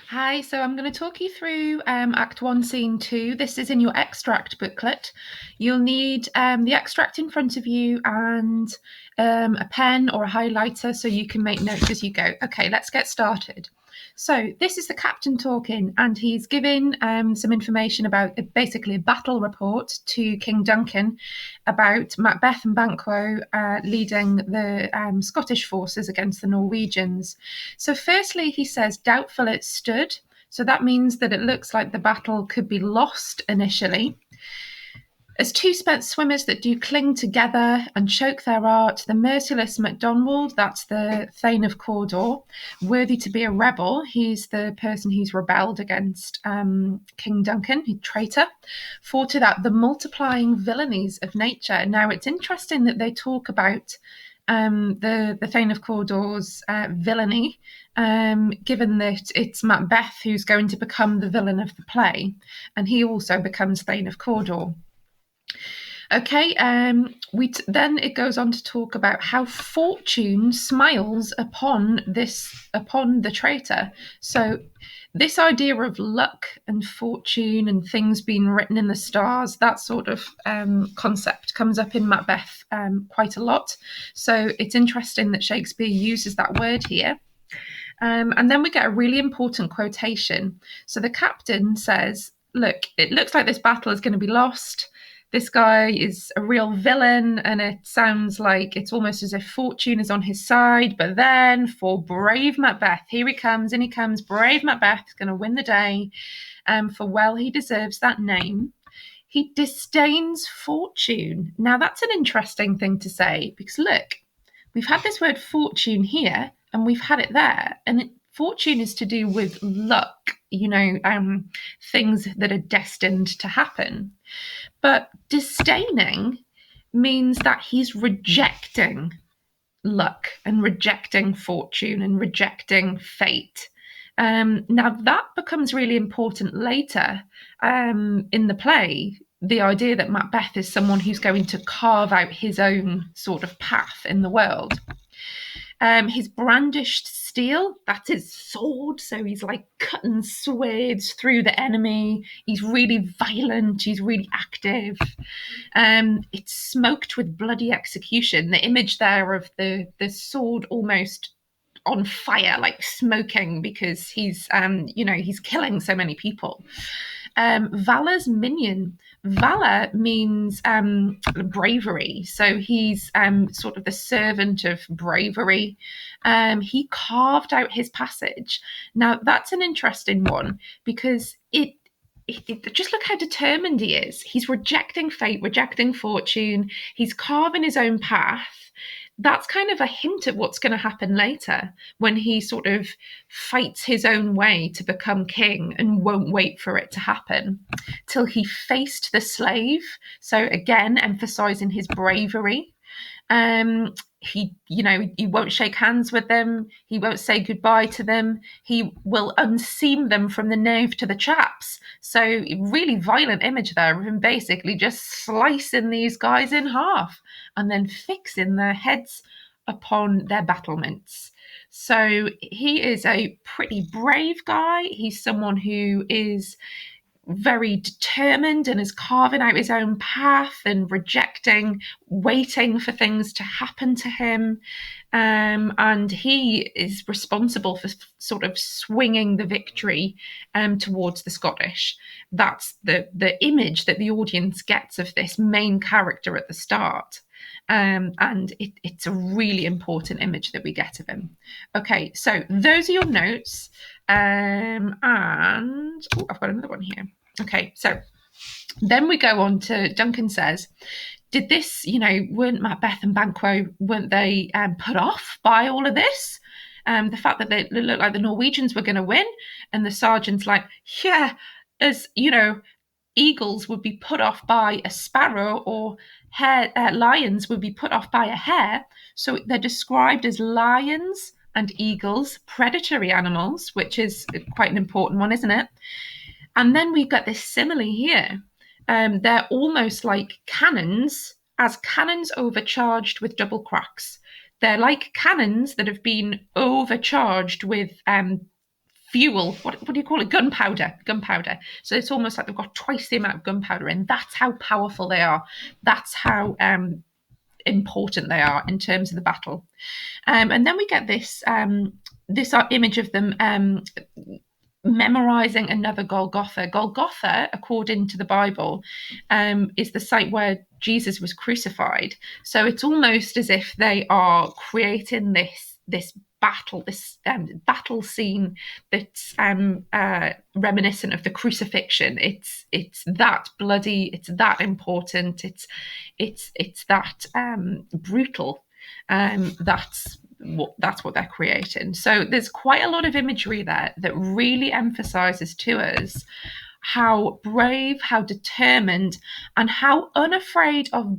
Hi, so I'm going to talk you through Act 1, Scene 2. This is in your extract booklet. You'll need the extract in front of you and a pen or a highlighter so you can make notes as you go. Okay, let's get started. So this is the captain talking, and he's giving some information about basically a battle report to King Duncan about Macbeth and Banquo leading the Scottish forces against the Norwegians. So firstly, he says, doubtful it stood. So that means that it looks like the battle could be lost initially. As two spent swimmers that do cling together and choke their art, the merciless MacDonald, that's the Thane of Cawdor, worthy to be a rebel. He's the person who's rebelled against King Duncan, a traitor, fought it out the multiplying villainies of nature. Now, it's interesting that they talk about the Thane of Cawdor's villainy, given that it's Macbeth who's going to become the villain of the play, and he also becomes Thane of Cawdor. Okay, then it goes on to talk about how fortune smiles upon the traitor. So this idea of luck and fortune and things being written in the stars, that sort of concept comes up in Macbeth quite a lot. So it's interesting that Shakespeare uses that word here. And then we get a really important quotation. So the captain says, look, it looks like this battle is going to be lost. This guy is a real villain, and it sounds like it's almost as if fortune is on his side. But then for brave Macbeth, here he comes, and he comes, brave Macbeth, going to win the day. For well, he deserves that name. He disdains fortune. Now, that's an interesting thing to say, because look, we've had this word fortune here, and we've had it there. And fortune is to do with luck, things that are destined to happen. But disdaining means that he's rejecting luck and rejecting fortune and rejecting fate. Now, that becomes really important later in the play. The idea that Macbeth is someone who's going to carve out his own sort of path in the world. His brandished steel, that's his sword. So he's like cutting swords through the enemy. He's really violent. He's really active. It's smoked with bloody execution. The image there of the sword almost on fire, like smoking, because he's killing so many people. Valor's minion. Valor means bravery. So he's sort of the servant of bravery. He carved out his passage. Now, that's an interesting one because just look how determined he is. He's rejecting fate, rejecting fortune. He's carving his own path. That's kind of a hint at what's going to happen later when he sort of fights his own way to become king and won't wait for it to happen till he faced the slave. So again, emphasizing his bravery. He won't shake hands with them. He won't say goodbye to them. He will unseam them from the knave to the chaps. So really violent image there of him basically just slicing these guys in half and then fixing their heads upon their battlements. So he is a pretty brave guy. He's someone who is very determined and is carving out his own path and rejecting waiting for things to happen to him. And he is responsible for sort of swinging the victory towards the Scottish. That's the image that the audience gets of this main character at the start. And it's a really important image that we get of him. Okay, so those are your notes. And I've got another one here. Okay, so then we go on to Duncan says, did this, weren't Macbeth and Banquo, weren't they put off by all of this? The fact that they looked like the Norwegians were going to win, and the sergeant's like, yeah, as eagles would be put off by a sparrow, or lions would be put off by a hare. So they're described as lions and eagles, predatory animals, which is quite an important one, isn't it? And then we've got this simile here. They're almost like cannons, as cannons overcharged with double cracks. They're like cannons that have been overcharged with fuel. What do you call it? Gunpowder. So it's almost like they've got twice the amount of gunpowder in. That's how powerful they are. That's how important they are in terms of the battle. And then we get this image of them memorizing another Golgotha. Golgotha, according to the Bible, is the site where Jesus was crucified. So it's almost as if they are creating this battle, this battle scene that's reminiscent of the crucifixion. It's that bloody, it's that important, it's that brutal. That's what they're creating. So there's quite a lot of imagery there that really emphasizes to us how brave, how determined, and how unafraid of